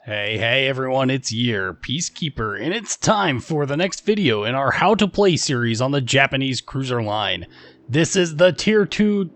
Hey everyone, it's Year, Peacekeeper, and it's time for the next video in our How to Play series on the Japanese cruiser line. This is the Tier 2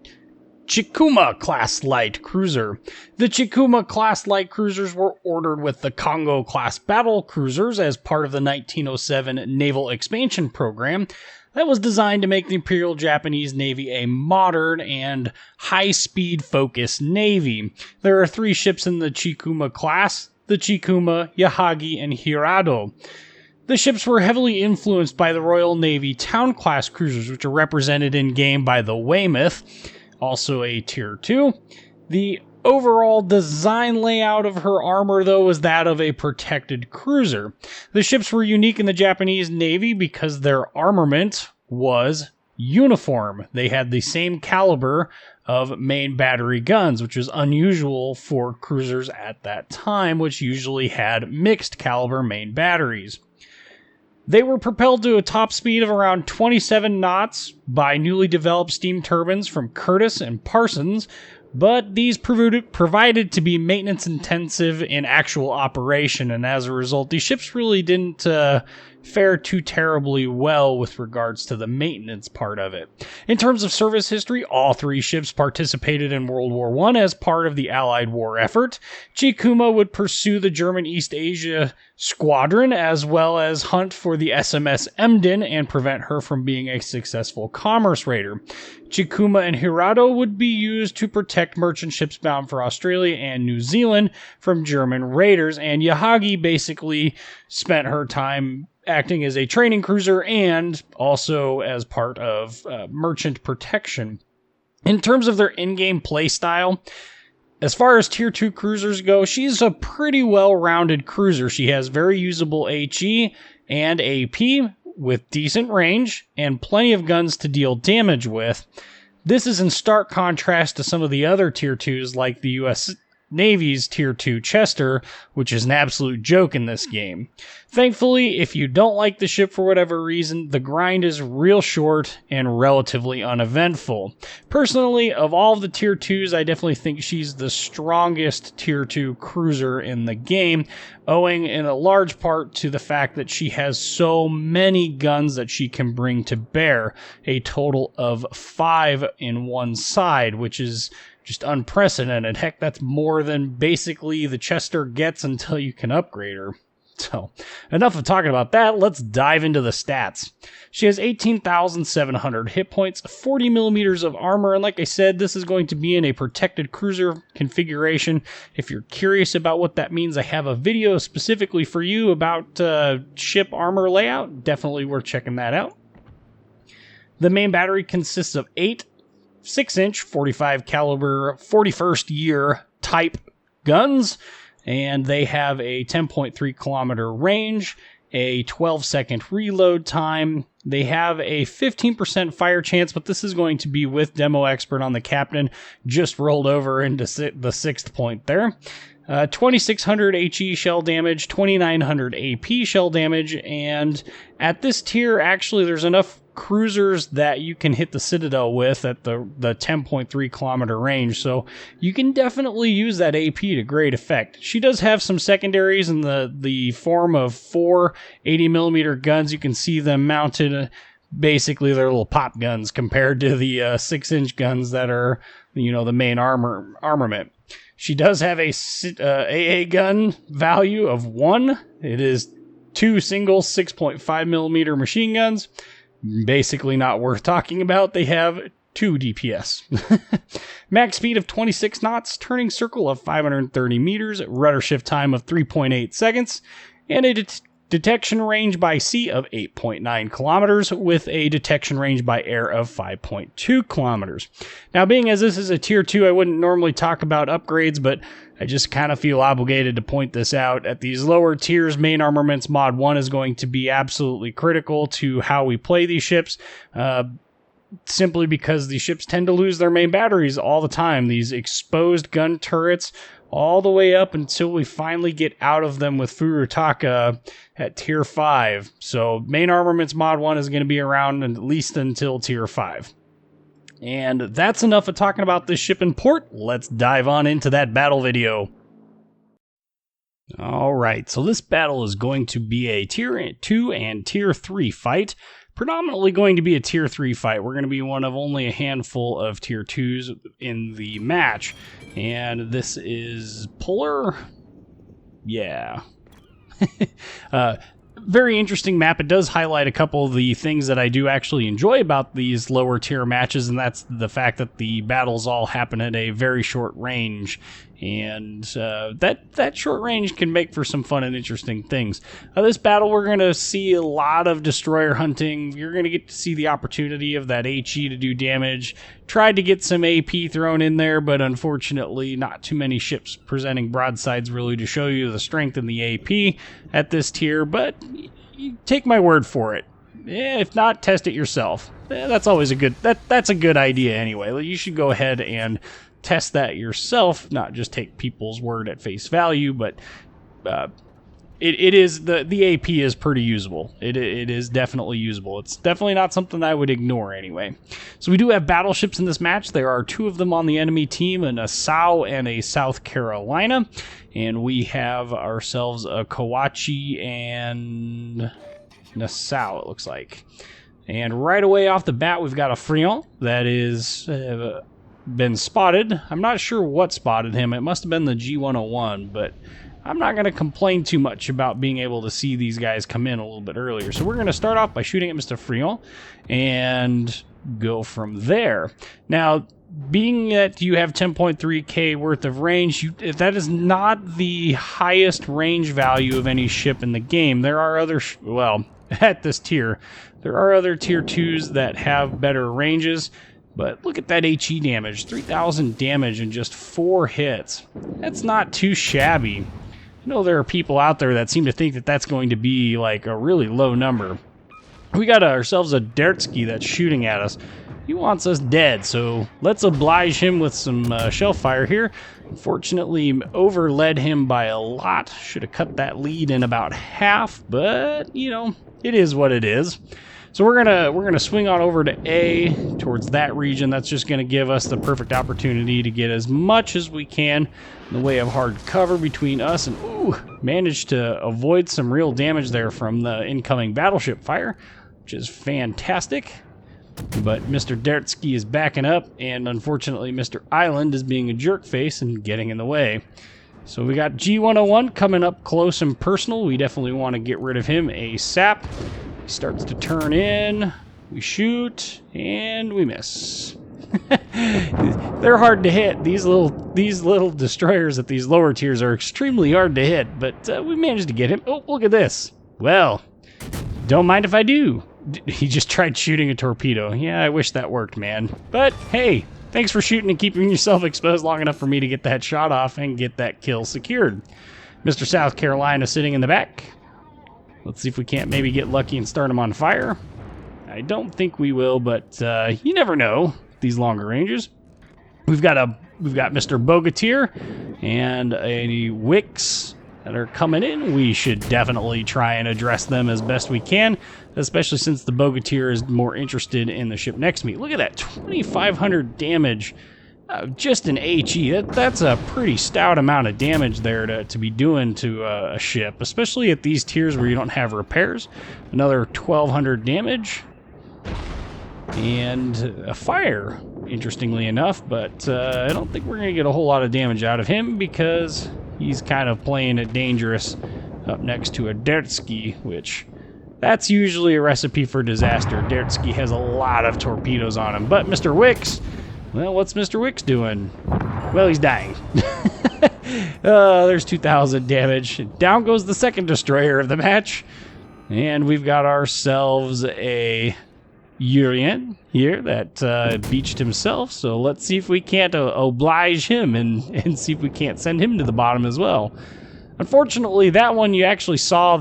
Chikuma class light cruiser. The Chikuma class light cruisers were ordered with the Kongo class battle cruisers as part of the 1907 Naval expansion program that was designed to make the Imperial Japanese Navy a modern and high-speed focused navy. There are 3 ships in the Chikuma class: the Chikuma, Yahagi, and Hirado. The ships were heavily influenced by the Royal Navy Town class cruisers, which are represented in-game by the Weymouth, also a Tier 2. The overall design layout of her armor, though, was that of a protected cruiser. The ships were unique in the Japanese Navy because their armament was uniform. They had the same caliber of main battery guns, which was unusual for cruisers at that time, which usually had mixed caliber main batteries. They were propelled to a top speed of around 27 knots by newly developed steam turbines from Curtiss and Parsons, but these provided to be maintenance intensive in actual operation, and as a result, these ships really didn't fare too terribly well with regards to the maintenance part of it. In terms of service history, all 3 ships participated in World War I as part of the Allied war effort. Chikuma would pursue the German East Asia Squadron as well as hunt for the SMS Emden and prevent her from being a successful commerce raider. Chikuma and Hirado would be used to protect merchant ships bound for Australia and New Zealand from German raiders, and Yahagi basically spent her time acting as a training cruiser and also as part of merchant protection. In terms of their in-game play style, as far as Tier 2 cruisers go, she's a pretty well-rounded cruiser. She has very usable HE and AP with decent range and plenty of guns to deal damage with. This is in stark contrast to some of the other Tier 2s like the US Navy's Tier 2 Chester, which is an absolute joke in this game. Thankfully, if you don't like the ship for whatever reason, the grind is real short and relatively uneventful. Personally, of all of the Tier 2s, I definitely think she's the strongest Tier 2 cruiser in the game, owing in a large part to the fact that she has so many guns that she can bring to bear, a total of 5 in one side, which is just unprecedented. Heck, that's more than basically the Chester gets until you can upgrade her. So, enough of talking about that, let's dive into the stats. She has 18,700 hit points, 40 millimeters of armor, and like I said, this is going to be in a protected cruiser configuration. If you're curious about what that means, I have a video specifically for you about ship armor layout. Definitely worth checking that out. The main battery consists of 8 6-inch 45 caliber 41st year type guns, and they have a 10.3 kilometer range, a 12-second reload time. They have a 15% fire chance, but this is going to be with Demo Expert on the Captain, just rolled over into the 6th point there. 2600 HE shell damage, 2900 AP shell damage, and at this tier, actually, there's enough cruisers that you can hit the Citadel with at the 10.3 kilometer range, so you can definitely use that AP to great effect. She does have some secondaries in the form of 4 80mm guns. You can see them mounted. Basically, they're little pop guns compared to the 6-inch guns that are, the main armament. She does have a AA gun value of 1. It is 2 single 6.5mm machine guns. Basically not worth talking about. They have 2 DPS. Max speed of 26 knots, turning circle of 530 meters, rudder shift time of 3.8 seconds, and a detection range by sea of 8.9 kilometers with a detection range by air of 5.2 kilometers. Now, being as this is a Tier 2, I wouldn't normally talk about upgrades, but I just kind of feel obligated to point this out. At these lower tiers, main armaments mod 1 is going to be absolutely critical to how we play these ships, simply because these ships tend to lose their main batteries all the time. These exposed gun turrets all the way up until we finally get out of them with Furutaka at Tier 5. So main armaments mod 1 is going to be around at least until Tier 5. And that's enough of talking about this ship in port. Let's dive on into that battle video. All right, so this battle is going to be a Tier 2 and Tier 3 fight. Predominantly going to be a Tier 3 fight. We're going to be one of only a handful of Tier 2s in the match. And this is Polar? Yeah. Very interesting map. It does highlight a couple of the things that I do actually enjoy about these lower tier matches, and that's the fact that the battles all happen at a very short range, and that short range can make for some fun and interesting things. This battle, we're going to see a lot of destroyer hunting. You're going to get to see the opportunity of that HE to do damage. Tried to get some AP thrown in there, but unfortunately not too many ships presenting broadsides really to show you the strength in the AP at this tier, but you take my word for it. If not, test it yourself. That's always a good that's a good idea anyway. You should go ahead and test that yourself, not just take people's word at face value, but it is the AP is pretty usable. It is definitely usable. It's definitely not something I would ignore anyway. So we do have battleships in this match. There are 2 of them on the enemy team, a Nassau and a South Carolina, and we have ourselves a Kawachi and Nassau, it looks like. And right away off the bat, we've got a Friant that is been spotted. I'm not sure what spotted him. It must have been the G101, but I'm not going to complain too much about being able to see these guys come in a little bit earlier. So we're going to start off by shooting at Mr. Friant and go from there. Now, being that you have 10.3k worth of range, that is not the highest range value of any ship in the game. There are other, well, at this tier, there are other tier 2s that have better ranges. But look at that HE damage, 3,000 damage in just 4 hits. That's not too shabby. I know there are people out there that seem to think that that's going to be like a really low number. We got ourselves a Dertsky that's shooting at us. He wants us dead, so let's oblige him with some shell fire here. Unfortunately, overled him by a lot. Should have cut that lead in about half, but, you know, it is what it is. So we're gonna swing on over to A towards that region. That's just gonna give us the perfect opportunity to get as much as we can in the way of hard cover between us, and managed to avoid some real damage there from the incoming battleship fire, which is fantastic. But Mr. Dertsky is backing up, and unfortunately Mr. Island is being a jerk face and getting in the way. So we got G101 coming up close and personal. We definitely want to get rid of him ASAP. Starts to turn in, we shoot, and we miss. They're hard to hit. These little destroyers at these lower tiers are extremely hard to hit, but we managed to get him. Oh, look at this. Well, don't mind if I do. He just tried shooting a torpedo. Yeah, I wish that worked, man. But hey, thanks for shooting and keeping yourself exposed long enough for me to get that shot off and get that kill secured. Mr. South Carolina sitting in the back. Let's see if we can't maybe get lucky and start him on fire. I don't think we will, but you never know these longer ranges. We've got Mr. Bogatir and a Wix that are coming in. We should definitely try and address them as best we can, especially since the Bogatir is more interested in the ship next to me. Look at that, 2,500 damage. Just an HE, that's a pretty stout amount of damage there to be doing to a ship, especially at these tiers where you don't have repairs. Another 1,200 damage. And a fire, interestingly enough, but I don't think we're going to get a whole lot of damage out of him because he's kind of playing it dangerous up next to a Dertsky, which that's usually a recipe for disaster. Dertsky has a lot of torpedoes on him, but Mr. Wix... Well, what's Mr. Wix doing? Well, he's dying. There's 2,000 damage. Down goes the second destroyer of the match. And we've got ourselves a IJN here that beached himself. So let's see if we can't oblige him and see if we can't send him to the bottom as well. Unfortunately, that one you actually saw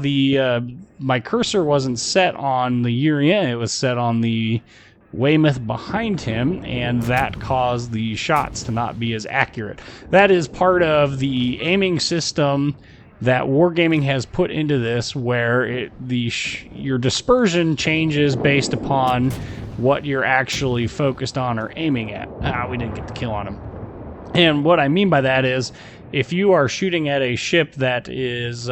my cursor wasn't set on the IJN. It was set on the Weymouth behind him, and that caused the shots to not be as accurate. That is part of the aiming system that Wargaming has put into this, where your dispersion changes based upon what you're actually focused on or aiming at. We didn't get the kill on him. And what I mean by that is, if you are shooting at a ship that is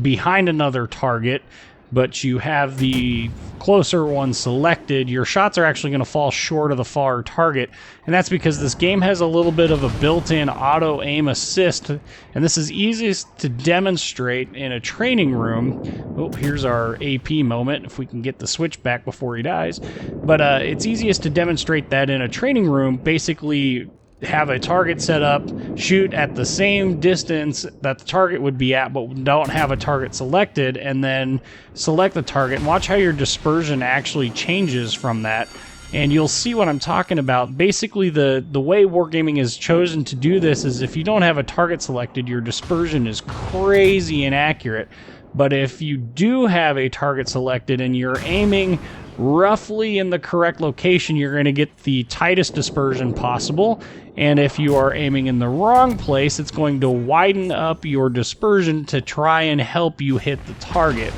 behind another target, but you have the closer one selected, your shots are actually going to fall short of the far target. And that's because this game has a little bit of a built-in auto-aim assist. And this is easiest to demonstrate in a training room. Oh, here's our AP moment, if we can get the switch back before he dies. But it's easiest to demonstrate that in a training room. Basically, have a target set up, shoot at the same distance that the target would be at, but don't have a target selected, and then select the target and watch how your dispersion actually changes from that. And you'll see what I'm talking about. Basically, the way Wargaming has chosen to do this is if you don't have a target selected, your dispersion is crazy inaccurate. But if you do have a target selected and you're aiming roughly in the correct location, you're going to get the tightest dispersion possible. And if you are aiming in the wrong place, it's going to widen up your dispersion to try and help you hit the target.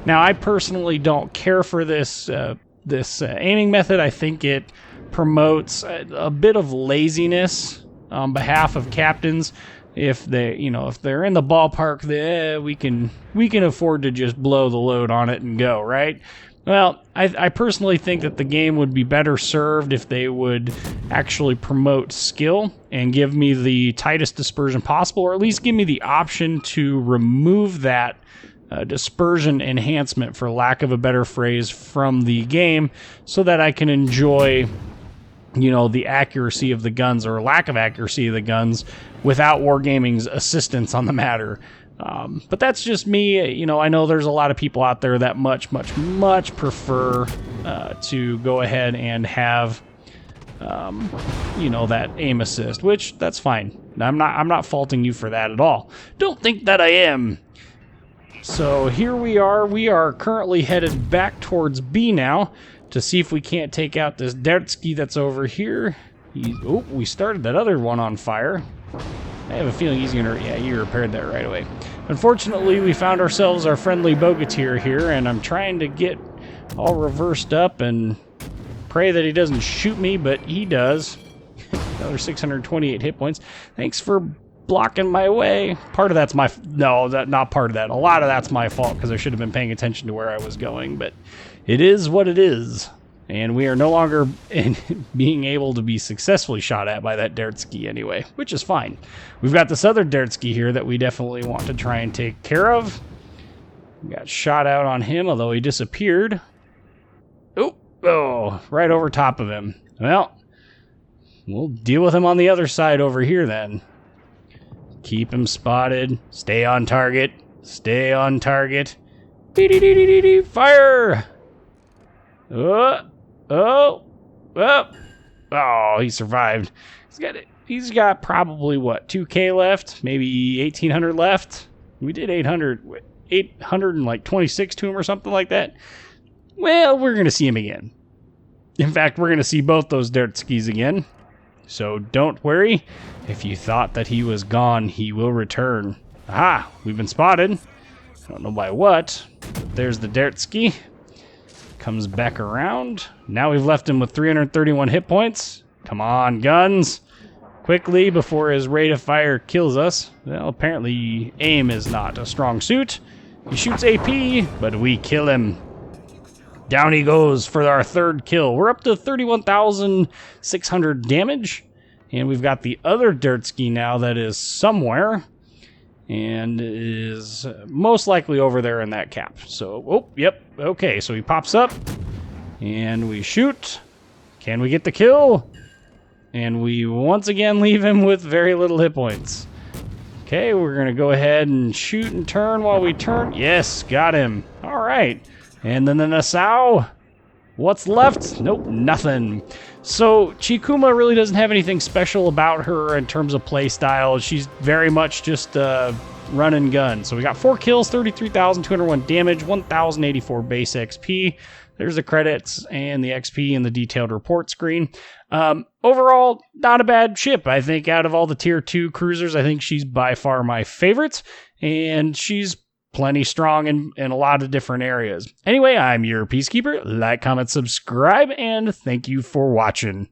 Now, I personally don't care for this aiming method. I think it promotes a bit of laziness on behalf of captains. If they're in the ballpark, we can afford to just blow the load on it and go, right? Well, I personally think that the game would be better served if they would actually promote skill and give me the tightest dispersion possible, or at least give me the option to remove that dispersion enhancement, for lack of a better phrase, from the game, so that I can enjoy, the accuracy of the guns, or lack of accuracy of the guns, without Wargaming's assistance on the matter. But that's just me. I know there's a lot of people out there that much prefer to go ahead and have, that aim assist, which that's fine. I'm not faulting you for that at all. Don't think that I am. So here we are. We are currently headed back towards B now to see if we can't take out this Dertsky that's over here. We started that other one on fire. I have a feeling he's gonna... Yeah, he repaired that right away. Unfortunately, we found ourselves our friendly Bogatyr here, and I'm trying to get all reversed up and pray that he doesn't shoot me, but he does. Another 628 hit points. Thanks for blocking my way. Part of that's my... No, not part of that. A lot of that's my fault, because I should have been paying attention to where I was going, but it is what it is. And we are no longer being able to be successfully shot at by that Dertsky anyway, which is fine. We've got this other Dertsky here that we definitely want to try and take care of. We got shot out on him, although he disappeared. Oh, right over top of him. Well, we'll deal with him on the other side over here then. Keep him spotted. Stay on target. Stay on target. Fire! Oh, he survived. He's got probably, 2K left? Maybe 1,800 left? We did 826 to him or something like that. Well, we're going to see him again. In fact, we're going to see both those Dertskys again. So don't worry. If you thought that he was gone, he will return. Aha, we've been spotted. I don't know by what, but there's the Dertsky. Comes back around. Now we've left him with 331 hit points. Come on, guns. Quickly, before his rate of fire kills us. Well, apparently aim is not a strong suit. He shoots AP, but we kill him. Down he goes for our third kill. We're up to 31,600 damage. And we've got the other Dertsky now that is somewhere. And is most likely over there in that cap. So, yep, okay, so he pops up, and we shoot. Can we get the kill? And we once again leave him with very little hit points. Okay, we're going to go ahead and shoot and turn while we turn. Yes, got him. All right. And then the Nassau. What's left? Nope, nothing. So Chikuma really doesn't have anything special about her in terms of play style. She's very much just run and gun. So we got 4 kills, 33,201 damage, 1,084 base XP. There's the credits and the XP and the detailed report screen. Overall, not a bad ship. I think out of all the tier 2 cruisers, I think she's by far my favorite. And she's plenty strong in a lot of different areas. Anyway, I'm your Peacekeeper. Like, comment, subscribe, and thank you for watching.